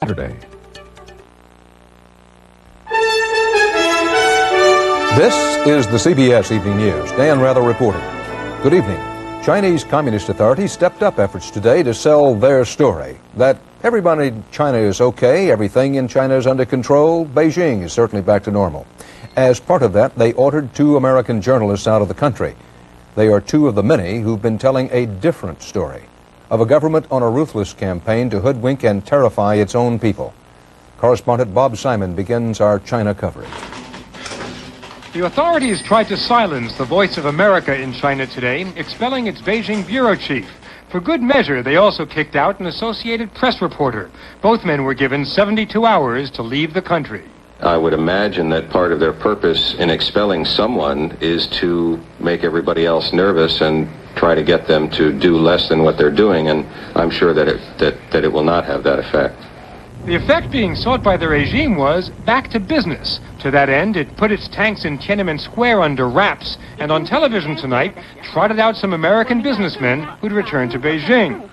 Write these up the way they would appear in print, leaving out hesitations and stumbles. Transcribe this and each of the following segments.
Saturday. This is the CBS Evening News. Dan Rather reporting. Good evening. Chinese Communist authorities stepped up efforts today to sell their story. That everybody in China is okay, everything in China is under control, Beijing is certainly back to normal. As part of that, they ordered 2 American journalists out of the country. They are 2 of the many who've been telling a different story of a government on a ruthless campaign to hoodwink and terrify its own people. Correspondent Bob Simon begins our China coverage. The authorities tried to silence the voice of America in China today, expelling its Beijing bureau chief. For good measure, they also kicked out an Associated Press reporter. Both men were given 72 hours to leave the country. I would imagine that part of their purpose in expelling someone is to make everybody else nervous and try to get them to do less than what they're doing, and I'm sure that it will not have that effect. The effect being sought by the regime was back to business. To that end, it put its tanks in Tiananmen Square under wraps, and on television tonight trotted out some American businessmen who'd returned to Beijing.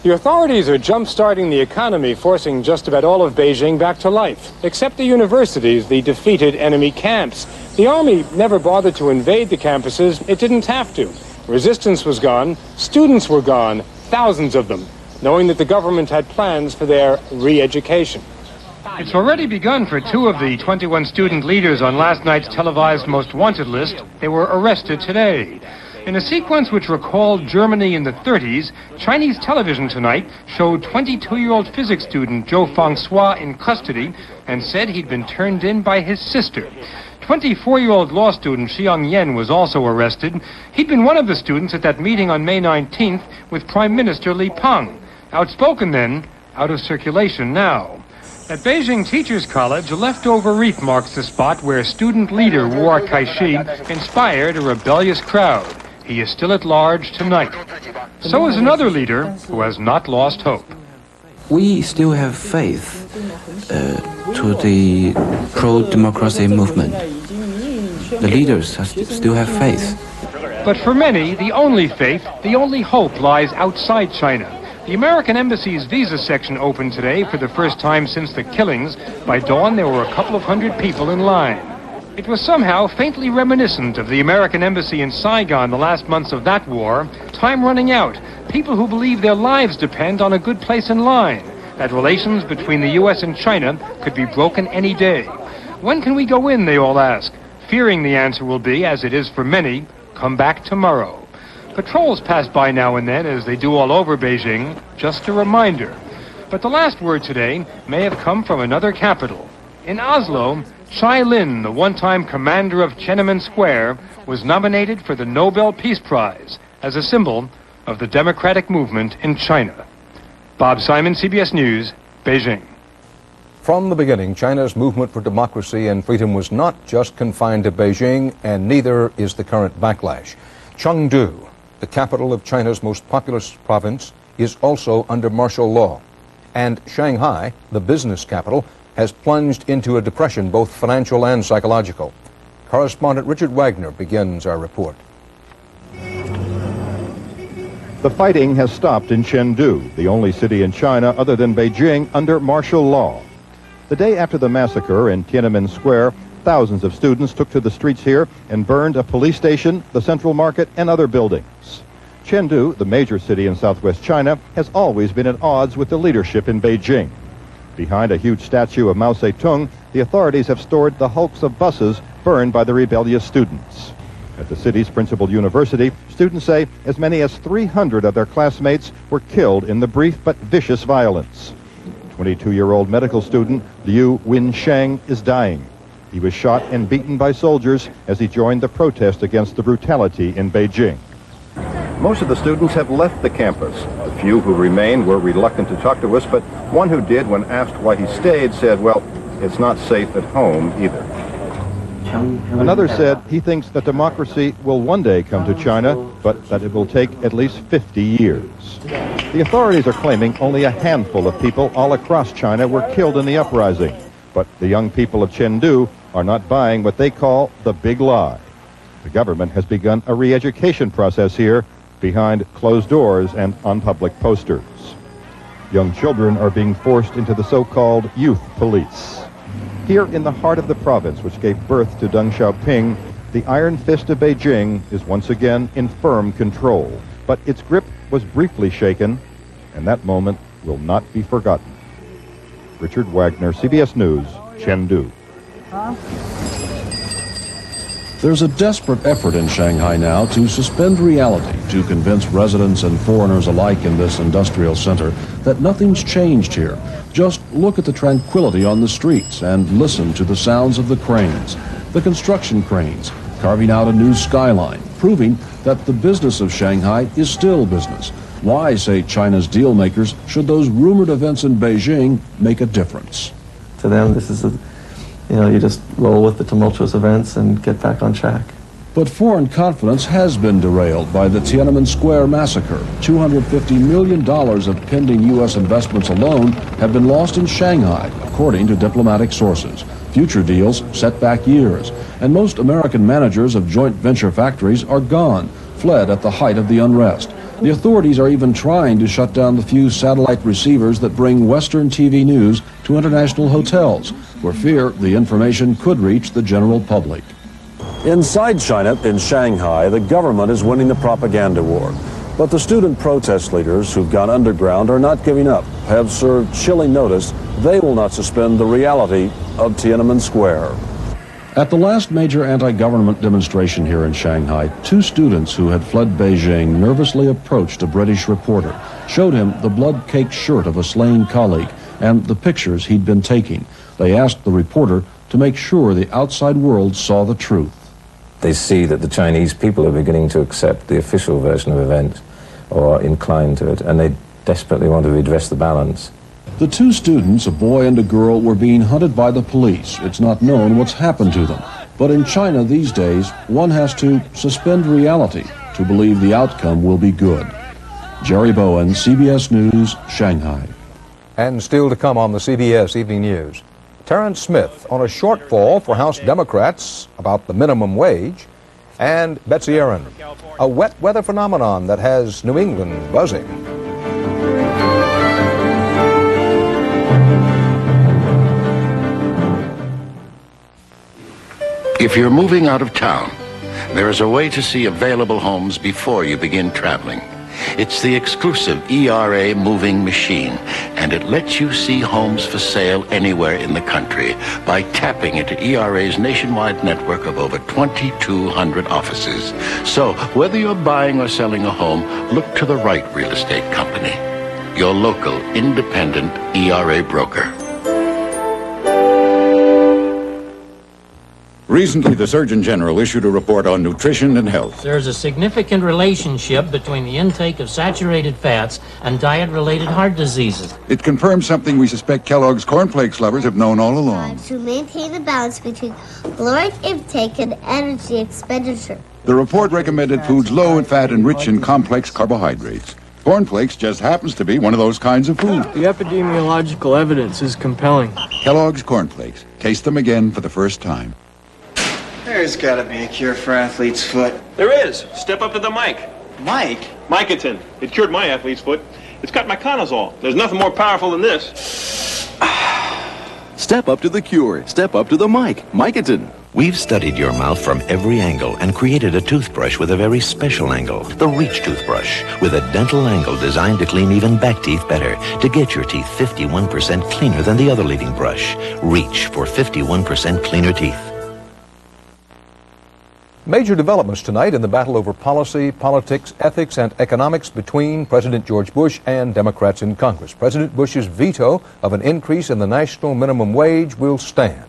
The authorities are jump-starting the economy, forcing just about all of Beijing back to life, except the universities, the defeated enemy camps. The army never bothered to invade the campuses. It didn't have to. Resistance was gone. Students were gone, thousands of them, knowing that the government had plans for their re-education. It's already begun for 2 of the 21 student leaders on last night's televised Most Wanted list. They were arrested today. In a sequence which recalled Germany in the 30s, Chinese television tonight showed 22-year-old physics student Zhou Fangxua in custody and said he'd been turned in by his sister. 24-year-old law student Xiang Yan was also arrested. He'd been one of the students at that meeting on May 19th with Prime Minister Li Peng. Outspoken then, out of circulation now. At Beijing Teachers College, a leftover wreath marks the spot where student leader Wu Kaishi inspired a rebellious crowd. He is still at large tonight. So is another leader who has not lost hope. We still have faith to the pro-democracy movement. The leaders still have faith. But for many, the only faith, the only hope lies outside China. The American Embassy's visa section opened today for the first time since the killings. By dawn, there were a couple of hundred people in line. It was somehow faintly reminiscent of the American Embassy in Saigon the last months of that war. Time running out. People who believe their lives depend on a good place in line. That relations between the U.S. and China could be broken any day. When can we go in, they all ask, fearing the answer will be, as it is for many, come back tomorrow. Patrols pass by now and then, as they do all over Beijing, just a reminder. But the last word today may have come from another capital. In Oslo, Chai Lin, the one-time commander of Tiananmen Square, was nominated for the Nobel Peace Prize as a symbol of the democratic movement in China. Bob Simon, CBS News, Beijing. From the beginning, China's movement for democracy and freedom was not just confined to Beijing, and neither is the current backlash. Chengdu, the capital of China's most populous province, is also under martial law. And Shanghai, the business capital, has plunged into a depression, both financial and psychological. Correspondent Richard Wagner begins our report. The fighting has stopped in Chengdu, the only city in China other than Beijing under martial law. The day after the massacre in Tiananmen Square, thousands of students took to the streets here and burned a police station, the Central Market, and other buildings. Chengdu, the major city in southwest China, has always been at odds with the leadership in Beijing. Behind a huge statue of Mao Zedong, the authorities have stored the hulks of buses burned by the rebellious students. At the city's principal university, students say as many as 300 of their classmates were killed in the brief but vicious violence. 22-year-old medical student Liu Wensheng is dying. He was shot and beaten by soldiers as he joined the protest against the brutality in Beijing. Most of the students have left the campus. The few who remained were reluctant to talk to us, but one who did, when asked why he stayed, said, well, it's not safe at home either. Another said he thinks that democracy will one day come to China, but that it will take at least 50 years. The authorities are claiming only a handful of people all across China were killed in the uprising, but the young people of Chengdu are not buying what they call the big lie. The government has begun a re-education process here behind closed doors and on public posters. Young children are being forced into the so-called youth police. Here in the heart of the province, which gave birth to Deng Xiaoping, the iron fist of Beijing is once again in firm control. But its grip was briefly shaken, and that moment will not be forgotten. Richard Wagner, CBS News, Chengdu. There's a desperate effort in Shanghai now to suspend reality, to convince residents and foreigners alike in this industrial center that nothing's changed here. Just look at the tranquility on the streets and listen to the sounds of the cranes, the construction cranes, carving out a new skyline, proving that the business of Shanghai is still business. Why, say China's deal makers, should those rumored events in Beijing make a difference? To them, this is you just roll with the tumultuous events and get back on track. But foreign confidence has been derailed by the Tiananmen Square massacre. $250 million of pending U.S. investments alone have been lost in Shanghai, according to diplomatic sources. Future deals set back years, and most American managers of joint venture factories are gone, fled at the height of the unrest. The authorities are even trying to shut down the few satellite receivers that bring Western TV news to international hotels, for fear the information could reach the general public. Inside China, in Shanghai, the government is winning the propaganda war. But the student protest leaders who've gone underground are not giving up, have served chilling notice they will not suspend the reality of Tiananmen Square. At the last major anti-government demonstration here in Shanghai, two students who had fled Beijing nervously approached a British reporter, showed him the blood-caked shirt of a slain colleague and the pictures he'd been taking. They asked the reporter to make sure the outside world saw the truth. They see that the Chinese people are beginning to accept the official version of events, or inclined to it, and they desperately want to redress the balance. The two students, a boy and a girl, were being hunted by the police. It's not known what's happened to them. But in China these days, one has to suspend reality to believe the outcome will be good. Jerry Bowen, CBS News, Shanghai. And still to come on the CBS Evening News. Terrence Smith on a shortfall for House Democrats about the minimum wage. And Betsy Aaron, a wet weather phenomenon that has New England buzzing. If you're moving out of town, there is a way to see available homes before you begin traveling. It's the exclusive ERA moving machine, and it lets you see homes for sale anywhere in the country by tapping into ERA's nationwide network of over 2,200 offices. So whether you're buying or selling a home, look to the right real estate company, your local independent ERA broker. Recently, the Surgeon General issued a report on nutrition and health. There's a significant relationship between the intake of saturated fats and diet-related heart diseases. It confirms something we suspect Kellogg's cornflakes lovers have known all along. To maintain a balance between caloric intake and energy expenditure. The report recommended foods low in fat and rich in complex carbohydrates. Cornflakes just happens to be one of those kinds of food. The epidemiological evidence is compelling. Kellogg's cornflakes. Taste them again for the first time. There's got to be a cure for athlete's foot. There is. Step up to the mic. Mike? Micatin. It cured my athlete's foot. It's got miconazole. There's nothing more powerful than this. Step up to the cure. Step up to the mic. Micatin. We've studied your mouth from every angle and created a toothbrush with a very special angle, the Reach toothbrush, with a dental angle designed to clean even back teeth better, to get your teeth 51% cleaner than the other leading brush. Reach for 51% cleaner teeth. Major developments tonight in the battle over policy, politics, ethics, and economics between President George Bush and Democrats in Congress. President Bush's veto of an increase in the national minimum wage will stand.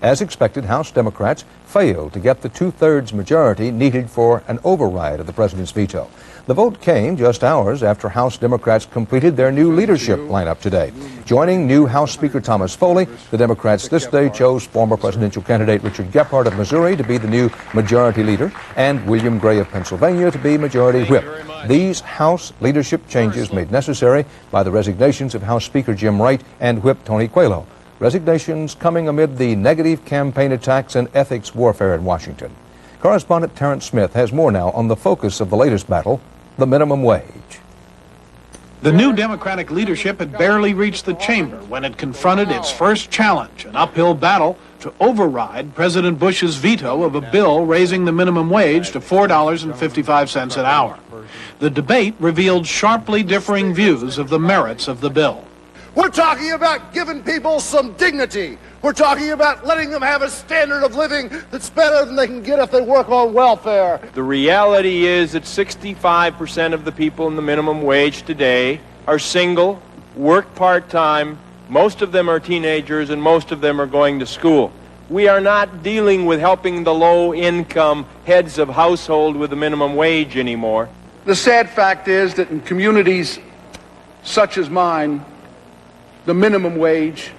As expected, House Democrats failed to get the two-thirds majority needed for an override of the president's veto. The vote came just hours after House Democrats completed their new leadership lineup today. Joining new House Speaker Thomas Foley, the Democrats this day chose former presidential candidate Richard Gephardt of Missouri to be the new majority leader and William Gray of Pennsylvania to be majority whip. These House leadership changes made necessary by the resignations of House Speaker Jim Wright and Whip Tony Coelho. Resignations coming amid the negative campaign attacks and ethics warfare in Washington. Correspondent Terrence Smith has more now on the focus of the latest battle, the minimum wage. The new Democratic leadership had barely reached the chamber when it confronted its first challenge, an uphill battle to override President Bush's veto of a bill raising the minimum wage to $4.55 an hour. The debate revealed sharply differing views of the merits of the bill. We're talking about giving people some dignity. We're talking about letting them have a standard of living that's better than they can get if they work on welfare. The reality is that 65% of the people in the minimum wage today are single, work part-time, most of them are teenagers, and most of them are going to school. We are not dealing with helping the low-income heads of household with the minimum wage anymore. The sad fact is that in communities such as mine, the minimum wage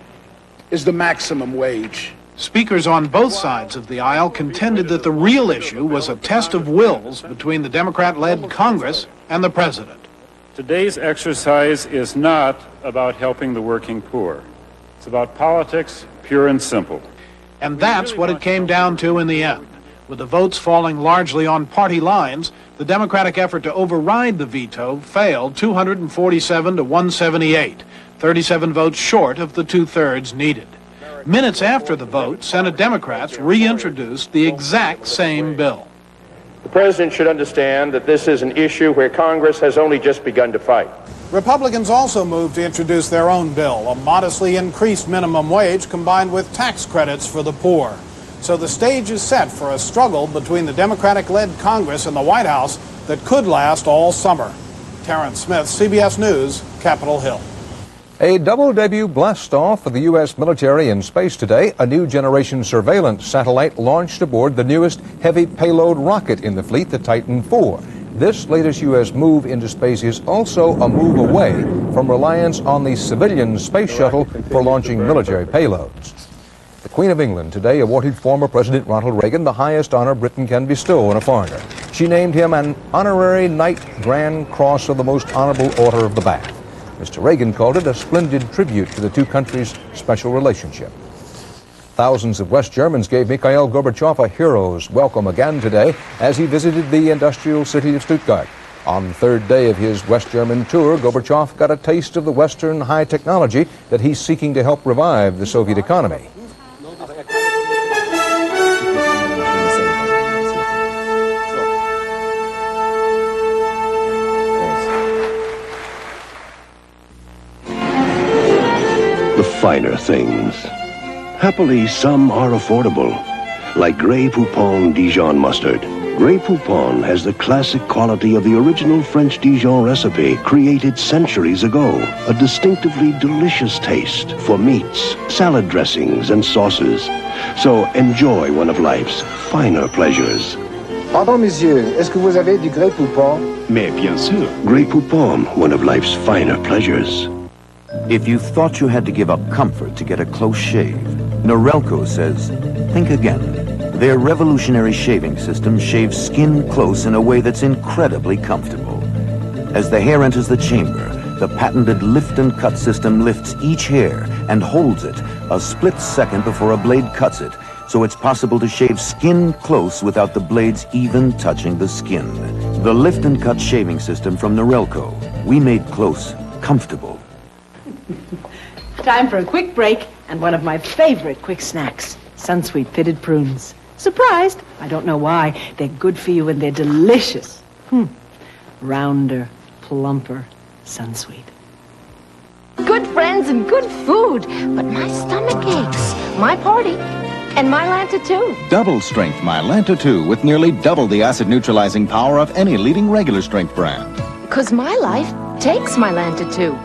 is the maximum wage. Speakers on both sides of the aisle contended that the real issue was a test of wills between the Democrat-led Congress and the president. Today's exercise is not about helping the working poor. It's about politics, pure and simple. And that's what it came down to in the end. With the votes falling largely on party lines, the Democratic effort to override the veto failed 247 to 178, 37 votes short of the two-thirds needed. Minutes after the vote, Senate Democrats reintroduced the exact same bill. The president should understand that this is an issue where Congress has only just begun to fight. Republicans also moved to introduce their own bill, a modestly increased minimum wage combined with tax credits for the poor. So the stage is set for a struggle between the Democratic-led Congress and the White House that could last all summer. Terrence Smith, CBS News, Capitol Hill. A double debut blast-off for the U.S. military in space today. A new generation surveillance satellite launched aboard the newest heavy payload rocket in the fleet, the Titan IV. This latest U.S. move into space is also a move away from reliance on the civilian space shuttle for launching military payloads. The Queen of England today awarded former President Ronald Reagan the highest honor Britain can bestow on a foreigner. She named him an honorary Knight Grand Cross of the Most Honorable Order of the Bath. Mr. Reagan called it a splendid tribute to the two countries' special relationship. Thousands of West Germans gave Mikhail Gorbachev a hero's welcome again today as he visited the industrial city of Stuttgart. On the third day of his West German tour, Gorbachev got a taste of the Western high technology that he's seeking to help revive the Soviet economy. Finer things. Happily, some are affordable, like Grey Poupon Dijon mustard. Grey Poupon has the classic quality of the original French Dijon recipe created centuries ago. A distinctively delicious taste for meats, salad dressings, and sauces. So enjoy one of life's finer pleasures. Pardon, monsieur, est-ce que vous avez du Grey Poupon? Mais bien sûr. Grey Poupon, one of life's finer pleasures. If you thought you had to give up comfort to get a close shave, Norelco says, think again. Their revolutionary shaving system shaves skin close in a way that's incredibly comfortable. As the hair enters the chamber, the patented lift and cut system lifts each hair and holds it a split second before a blade cuts it, so it's possible to shave skin close without the blades even touching the skin. The lift and cut shaving system from Norelco. We made close comfortable. Time for a quick break and one of my favorite quick snacks, Sunsweet pitted prunes. Surprised? I don't know why. They're good for you and they're delicious. Rounder, plumper, Sunsweet. Good friends and good food, but my stomach aches. My party, and Mylanta too. Double strength Mylanta 2 with nearly double the acid neutralizing power of any leading regular strength brand. Because my life takes Mylanta too.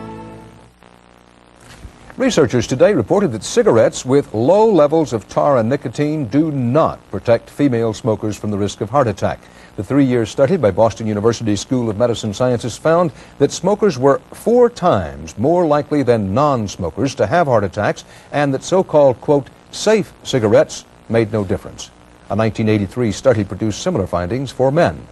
Researchers today reported that cigarettes with low levels of tar and nicotine do not protect female smokers from the risk of heart attack. The 3-year study by Boston University School of Medicine Sciences found that smokers were 4 times more likely than non-smokers to have heart attacks, and that so-called, quote, safe cigarettes made no difference. A 1983 study produced similar findings for men.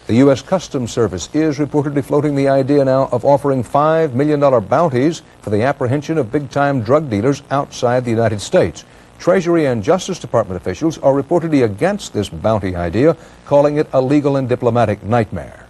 The U.S. Customs Service is reportedly floating the idea now of offering $5 million bounties for the apprehension of big-time drug dealers outside the United States. Treasury and Justice Department officials are reportedly against this bounty idea, calling it a legal and diplomatic nightmare.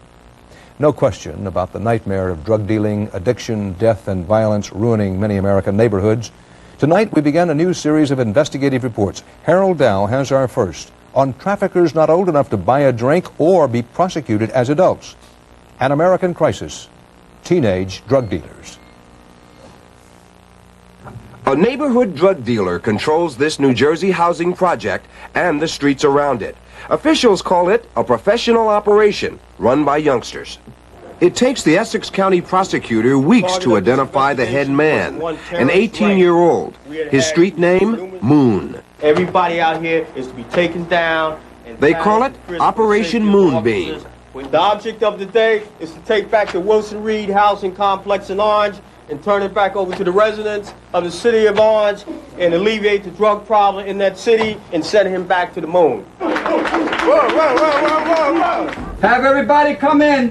No question about the nightmare of drug dealing, addiction, death, and violence ruining many American neighborhoods. Tonight, we began a new series of investigative reports. Harold Dow has our first on traffickers not old enough to buy a drink or be prosecuted as adults. An American crisis. Teenage drug dealers. A neighborhood drug dealer controls this New Jersey housing project and the streets around it. Officials call it a professional operation run by youngsters. It takes the Essex County prosecutor weeks to identify the head man, an 18-year-old. His street name, Moon. Everybody out here is to be taken down. They call it Operation Moonbeam. The object of the day is to take back the Wilson Reed housing complex in Orange and turn it back over to the residents of the city of Orange and alleviate the drug problem in that city and send him back to the moon. Whoa, whoa, whoa, whoa, whoa, whoa. Have everybody come in.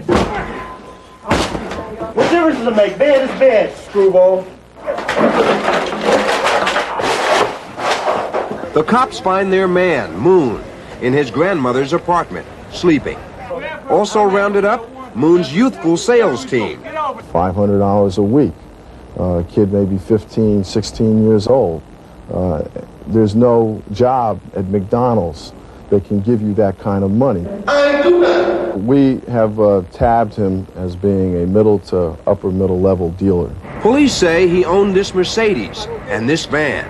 What difference does it make? Bed is bed, screwball. The cops find their man, Moon, in his grandmother's apartment, sleeping. Also rounded up, Moon's youthful sales team. $500 a week. A kid may be 15, 16 years old. There's no job at McDonald's that can give you that kind of money. We have tabbed him as being a middle to upper middle level dealer. Police say he owned this Mercedes and this van.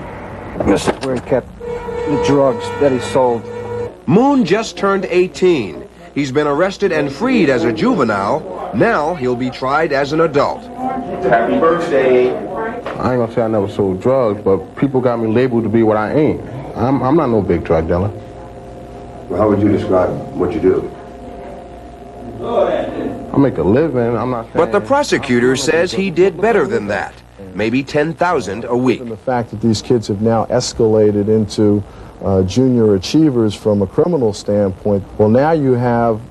This is where he kept the drugs that he sold. Moon just turned 18. He's been arrested and freed as a juvenile. Now he'll be tried as an adult. Happy birthday. I ain't gonna say I never sold drugs, but people got me labeled to be what I ain't. I'm not no big drug dealer. Well, how would you describe what you do? I make a living, I'm not saying... But the prosecutor says he did better than that. Maybe $10,000 a week. And the fact that these kids have now escalated into junior achievers from a criminal standpoint, well, now you have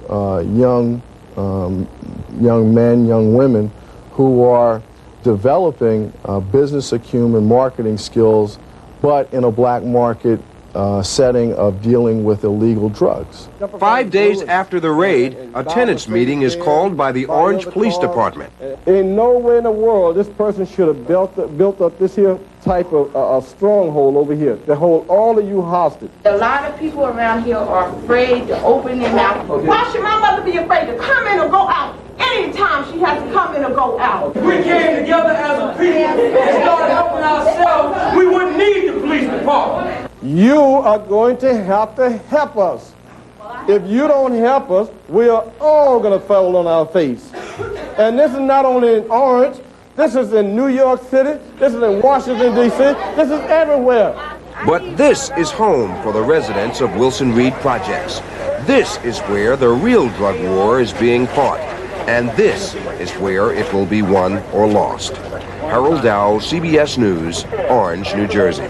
young men, young women who are developing business acumen, marketing skills, but in a black market setting of dealing with illegal drugs. 5 days after the raid, a tenants meeting is called by the Orange Police Department. In nowhere in the world this person should have built up this here type of stronghold over here to hold all of you hostage. A lot of people around here are afraid to open their mouth. Why should my mother be afraid to come in or go out? Anytime she has to come in or go out. If we came together as a people and started helping ourselves, we wouldn't need the police department. You are going to have to help us. If you don't help us, we are all going to fall on our face. And this is not only in Orange, this is in New York City, this is in Washington, D.C., this is everywhere. But this is home for the residents of Wilson Reed Projects. This is where the real drug war is being fought. And this is where it will be won or lost. Harold Dow, CBS News, Orange, New Jersey.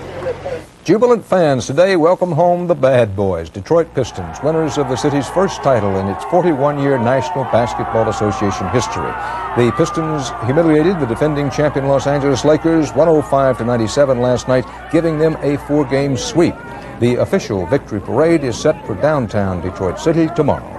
Jubilant fans today welcome home the Bad Boys, Detroit Pistons, winners of the city's first title in its 41-year National Basketball Association history. The Pistons humiliated the defending champion Los Angeles Lakers 105-97 last night, giving them a 4-game sweep. The official victory parade is set for downtown Detroit City tomorrow.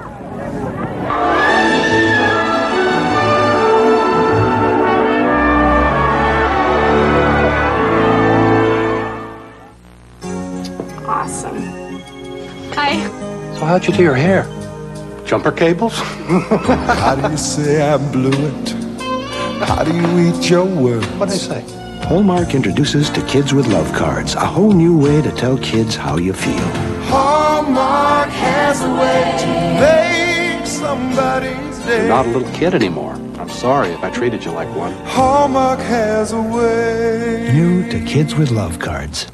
So how'd you do your hair? Jumper cables? How do you say I blew it? How do you eat your words? What'd I say? Hallmark introduces to Kids with Love Cards, a whole new way to tell kids how you feel. Hallmark has a way to make somebody's day. You're not a little kid anymore. I'm sorry if I treated you like one. Hallmark has a way. New to Kids with Love Cards.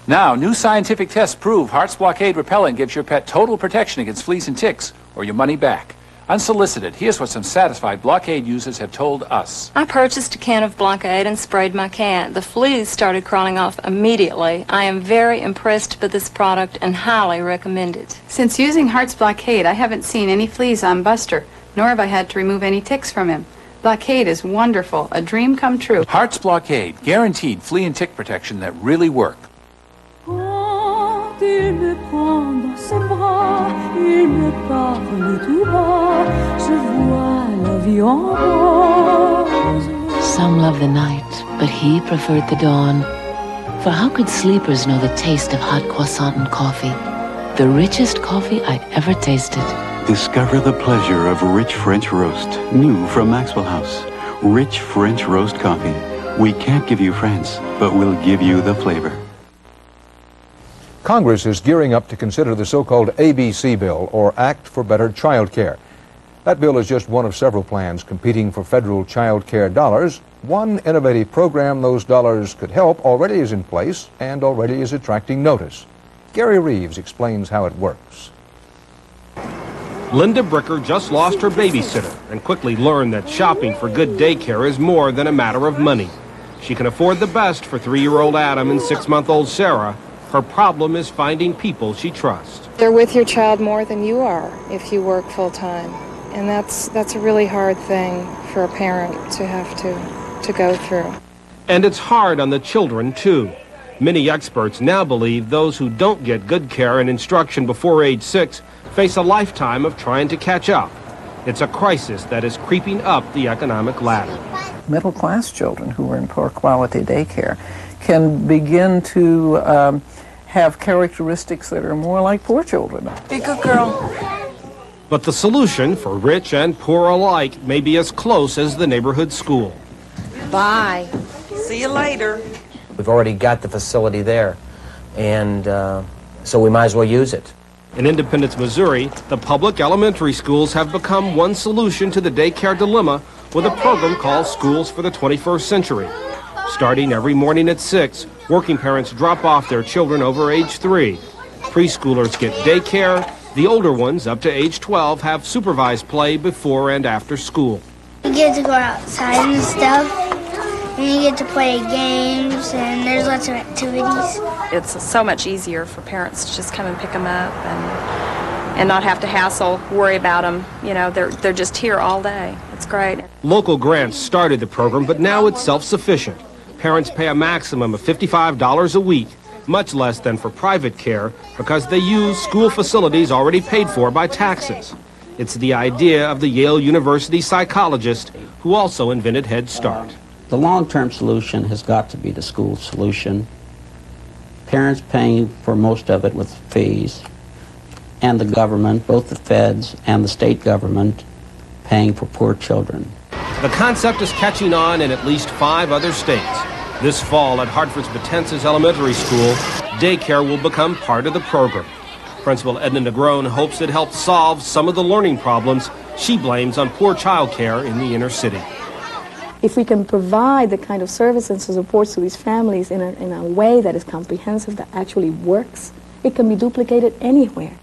Now, new scientific tests prove Heart's Blockade Repellent gives your pet total protection against fleas and ticks, or your money back. Unsolicited, here's what some satisfied Blockade users have told us. I purchased a can of Blockade and sprayed my cat. The fleas started crawling off immediately. I am very impressed with this product and highly recommend it. Since using Heart's Blockade, I haven't seen any fleas on Buster, nor have I had to remove any ticks from him. Blockade is wonderful, a dream come true. Heart's Blockade, guaranteed flea and tick protection that really works. Quand il me prend dans ses bras, il me parle tout bas, je vois la vie en rose. Some love the night, but he preferred the dawn. For how could sleepers know the taste of hot croissant and coffee? The richest coffee I'd ever tasted. Discover the pleasure of rich French roast, new from Maxwell House. Rich French roast coffee. We can't give you France, but we'll give you the flavor. Congress is gearing up to consider the so-called ABC bill, or Act for Better Child Care. That bill is just one of several plans competing for federal child care dollars. One innovative program those dollars could help already is in place and already is attracting notice. Gary Reeves explains how it works. Linda Bricker just lost her babysitter and quickly learned that shopping for good daycare is more than a matter of money. She can afford the best for 3-year-old Adam and 6-month-old Sarah. Her problem is finding people she trusts. They're with your child more than you are if you work full-time. And that's a really hard thing for a parent to have to go through. And it's hard on the children, too. Many experts now believe those who don't get good care and instruction before age 6 face a lifetime of trying to catch up. It's a crisis that is creeping up the economic ladder. Middle-class children who are in poor quality daycare can begin to have characteristics that are more like poor children. Be a good girl. But the solution for rich and poor alike may be as close as the neighborhood school. Bye. See you later. We've already got the facility there, and so we might as well use it. In Independence, Missouri, the public elementary schools have become one solution to the daycare dilemma with a program called Schools for the 21st Century. Starting every morning at 6, working parents drop off their children over age 3. Preschoolers get daycare. The older ones, up to age 12, have supervised play before and after school. You get to go outside and stuff, and you get to play games, and there's lots of activities. It's so much easier for parents to just come and pick them up and not have to hassle, worry about them. You know, they're just here all day. It's great. Local grants started the program, but now it's self-sufficient. Parents pay a maximum of $55 a week, much less than for private care, because they use school facilities already paid for by taxes. It's the idea of the Yale University psychologist who also invented Head Start. The long-term solution has got to be the school solution. Parents paying for most of it with fees, and the government, both the feds and the state government, paying for poor children. The concept is catching on in at least 5 other states. This fall at Hartford's Matanzas Elementary School, daycare will become part of the program. Principal Edna Negrone hopes it helps solve some of the learning problems she blames on poor child care in the inner city. If we can provide the kind of services and supports to these families in a way that is comprehensive, that actually works, it can be duplicated anywhere.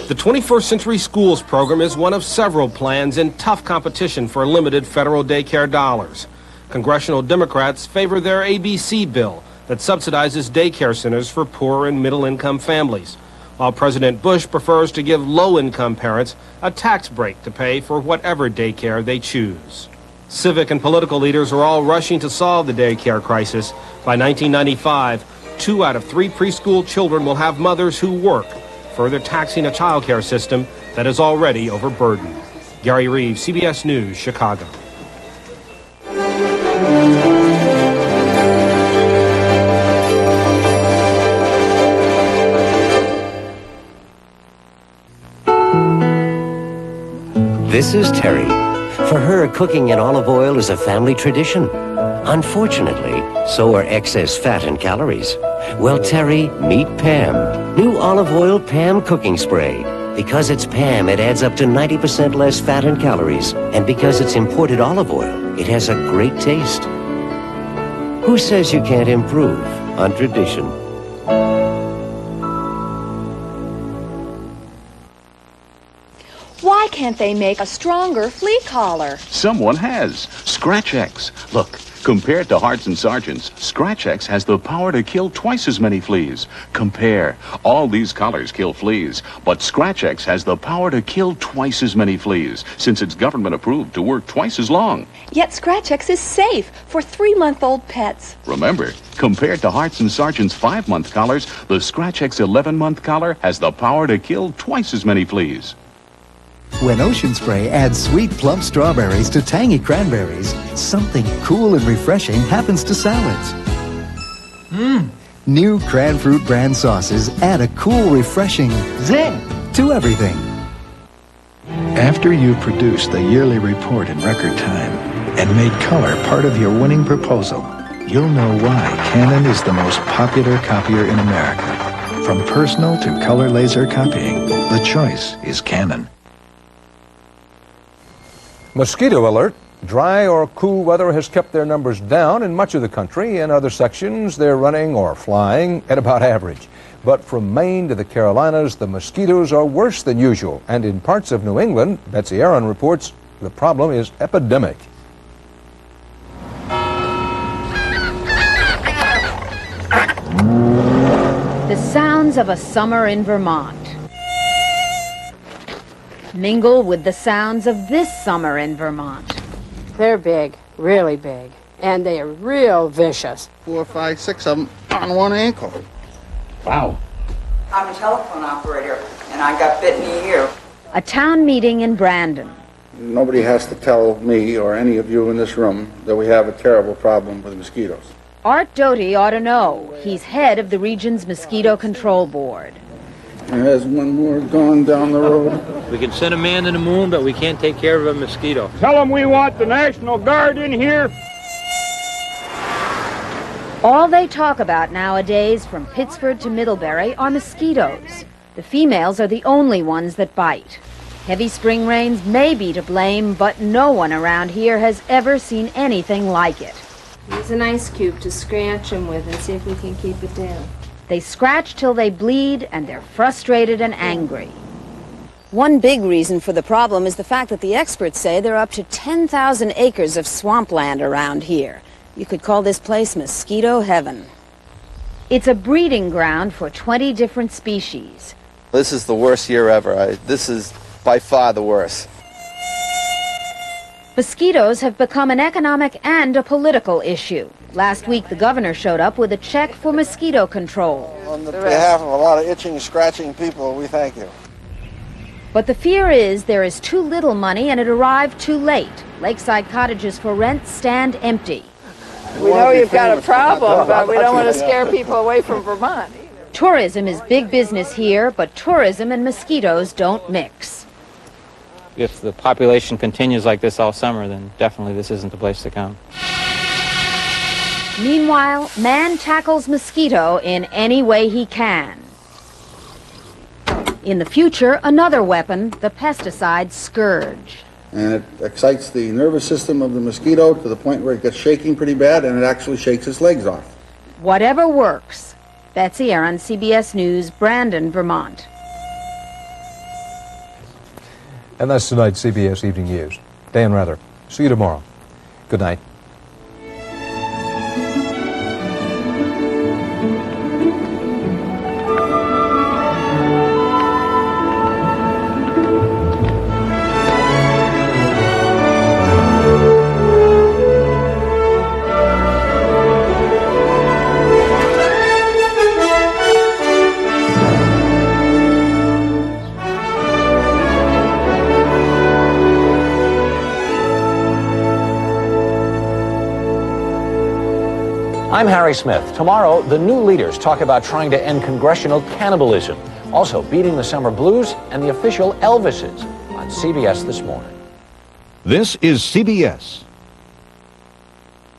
The 21st Century Schools program is one of several plans in tough competition for limited federal daycare dollars. Congressional Democrats favor their ABC bill that subsidizes daycare centers for poor and middle-income families, while President Bush prefers to give low-income parents a tax break to pay for whatever daycare they choose. Civic and political leaders are all rushing to solve the daycare crisis. By 1995, 2 out of 3 preschool children will have mothers who work, further taxing a child care system that is already overburdened. Gary Reeves, CBS News, Chicago. This is Terry. For her, cooking in olive oil is a family tradition. Unfortunately, so are excess fat and calories. Well, Terry, meet Pam. New olive oil Pam cooking spray. Because it's Pam, it adds up to 90% less fat and calories. And because it's imported olive oil, it has a great taste. Who says you can't improve on tradition? Why can't they make a stronger flea collar? Someone has. Scratch X. Look, Compared to Hearts and Sergeants, Scratch X has the power to kill twice as many fleas. Compare. All these collars kill fleas, but Scratch X has the power to kill twice as many fleas, since it's government approved to work twice as long. Yet Scratch X is safe for 3-month-old pets. Remember, compared to Hearts and Sergeant's 5-month collars, the Scratch X 11-month collar has the power to kill twice as many fleas. When Ocean Spray adds sweet plump strawberries to tangy cranberries, something cool and refreshing happens to salads. New Cran Fruit brand sauces add a cool, refreshing zing to everything. After you've produced the yearly report in record time and made color part of your winning proposal, you'll know why Canon is the most popular copier in America. From personal to color laser copying, the choice is Canon. Mosquito alert. Dry or cool weather has kept their numbers down in much of the country. In other sections, they're running or flying at about average. But from Maine to the Carolinas, the mosquitoes are worse than usual. And in parts of New England, Betsy Aaron reports the problem is epidemic. The sounds of a summer in Vermont mingle with the sounds of this summer in Vermont. They're big, really big, and they are real vicious. 4, 5, 6 of them on one ankle. Wow. I'm a telephone operator, and I got bitten in the ear. A town meeting in Brandon. Nobody has to tell me or any of you in this room that we have a terrible problem with mosquitoes. Art Doty ought to know. He's head of the region's mosquito control board. There's one more gone down the road. We can send a man to the moon, but we can't take care of a mosquito. Tell them we want the National Guard in here. All they talk about nowadays, from Pittsford to Middlebury, are mosquitoes. The females are the only ones that bite. Heavy spring rains may be to blame, but no one around here has ever seen anything like it. Use an ice cube to scratch them with and see if we can keep it down. They scratch till they bleed, and they're frustrated and angry. One big reason for the problem is the fact that the experts say there are up to 10,000 acres of swampland around here. You could call this place mosquito heaven. It's a breeding ground for 20 different species. This is the worst year ever. This is by far the worst. Mosquitoes have become an economic and a political issue. Last week, the governor showed up with a check for mosquito control. On behalf of a lot of itching, scratching people, we thank you. But the fear is there is too little money and it arrived too late. Lakeside cottages for rent stand empty. We know you've got a problem, but we don't want to scare people away from Vermont. Tourism is big business here, but tourism and mosquitoes don't mix. If the population continues like this all summer, then definitely this isn't the place to come. Meanwhile, man tackles mosquito in any way he can. In the future, another weapon, the pesticide scourge. And it excites the nervous system of the mosquito to the point where it gets shaking pretty bad, and it actually shakes its legs off. Whatever works. Betsy Aaron, CBS News, Brandon, Vermont. And that's tonight's CBS Evening News. Dan Rather. See you tomorrow. Good night. I'm Harry Smith. Tomorrow, the new leaders talk about trying to end congressional cannibalism. Also, beating the summer blues and the official Elvises on CBS This Morning. This is CBS.